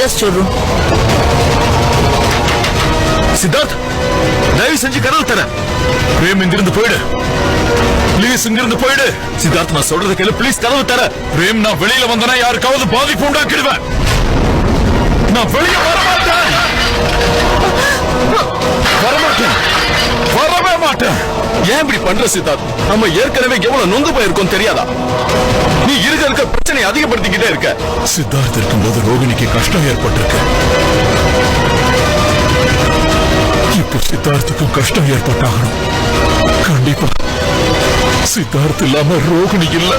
Siddharth store room. Siddharth, தயவு செஞ்சு கதவு தர. பிரேம் இங்கிருந்து போயிடு, பிளீஸ் இங்கிருந்து போயிடு. சித்தார்த், நான் சொல்றது கேளு, பிளீஸ் கதவு தர. பிரேம், நான் வெளியில வந்தனா யாருக்காவது பாதிப்பு உண்டாக்கிடுவேன். நான் வெளியே வரமாட்டேன், வரமாட்டேன், வரவே மாட்டேன். ஏன் இப்படி பண்ற சித்தார்த்? நம்ம ஏற்கனவே எவ்வளவு நொந்து போயிருக்கோம் தெரியாதா? நீ இருக்க பிரச்சனை அதிகப்படுத்திக்கிட்டே இருக்க. சித்தார்த் இருக்கும்போது ரோகிணிக்கு கஷ்டம் ஏற்பட்டிருக்கு. இப்போ சித்தார்த்துக்கும் கஷ்டம் ஏற்பட்டாகணும். கண்டிப்பா சித்தார்த் இல்லாம ரோகிணி இல்ல,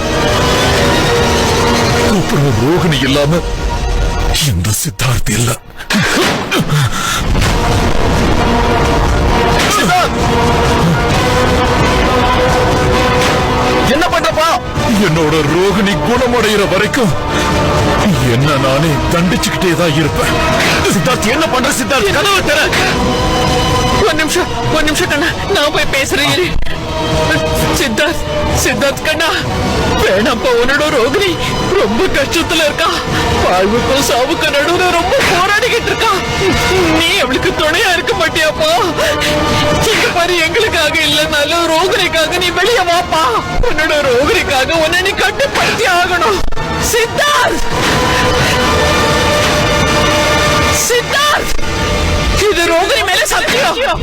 அப்புறம் ரோகிணி இல்லாம இந்த சித்தார்த் இல்ல. என்ன பண்றப்பா? என்னோட ரோகிணி குணமடைகிற வரைக்கும் என்ன நானே தண்டிச்சுக்கிட்டே தான் இருப்பேன். சித்தார்த், என்ன பண்ற சித்தார்த்? கதவை தர. ஒரு நிமிஷம் கண்ணா, நான் போய் பேசுறேன். சித்தார்த் கண்ணா, வேணாப்பா. உன்னோட ரோகிணி ரொம்ப கஷ்டத்துல இருக்கா. வாழ்வுக்கும் சாவுக்கும் நடுவுல ரொம்ப போராடிக்கிட்டு இருக்கா. நீ அவளுக்கு துணையா இருக்க மாட்டியாப்பா? இங்க பாரு, எங்களுக்காக இல்லைன்னாலும் ரோகிணிக்காக நீ வெளியே வாப்பா. உன்னோட ரோகிணிக்காக உன்னை நீ கட்டுப்படுத்தி ஆகணும். சித்தார்த், இது ரோகிணி மேல சத்தியம்.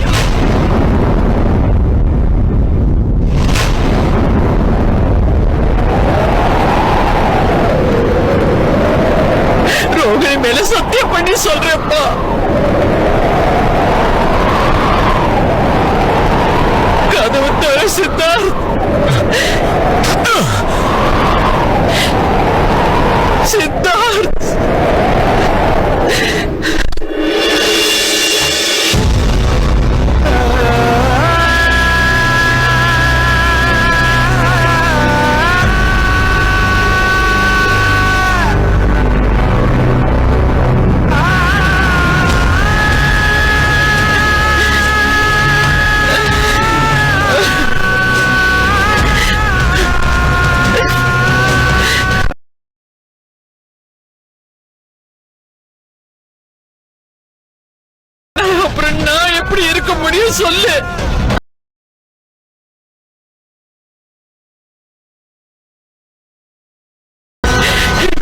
ரோகிணி மேல சத்தியம் பண்ணி சொல்றேன்ப்பா. கதவு தர சித்தார்த். சித்தார்த், அப்புறம் நான் எப்படி இருக்க முடியும் சொல்லு?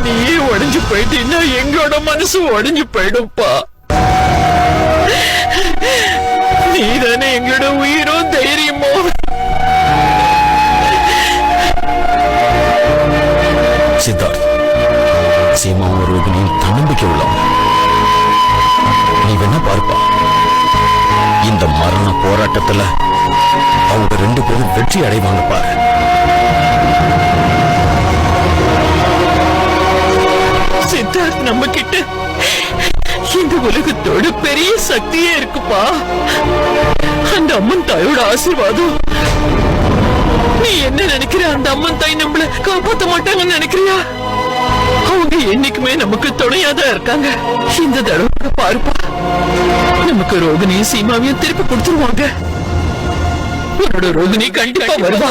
நீ உடைஞ்சு போயிட்டீன்னா எங்களோட மனசு உடைஞ்சு போயிடும்பா. நீதானே எங்களோட உயிரும் தைரியமோ. சித்தார்த், சீமாவும் ரோகிணியும் தன்னம்பிக்கை உள்ளவங்க. நீ வேணா பாருப்பா, இந்த மரண போராட்டத்துல அவங்க 2 பேரும் வெற்றி அடைவாங்க பாரு. சித்தார்த், நம்ம கிட்ட இந்த உலகத்தோட பெரிய சக்தியே இருக்குப்பா. அந்த அம்மன் தாயோட ஆசீர்வாதம். நீ என்ன நினைக்கிற? அந்த அம்மன் தாய் நம்மள காப்பாற்ற மாட்டாங்கன்னு நினைக்கிறியா? அவங்க என்னைக்குமே நமக்கு துணையாதான் இருக்காங்க. இந்த தடவை பாருப்பா, நமக்கு ரோகிணியும் சீமாவையும் திருப்பி கொடுத்துருவாங்க. உன்னோட ரோகிணி கண்டிப்பா வருவா.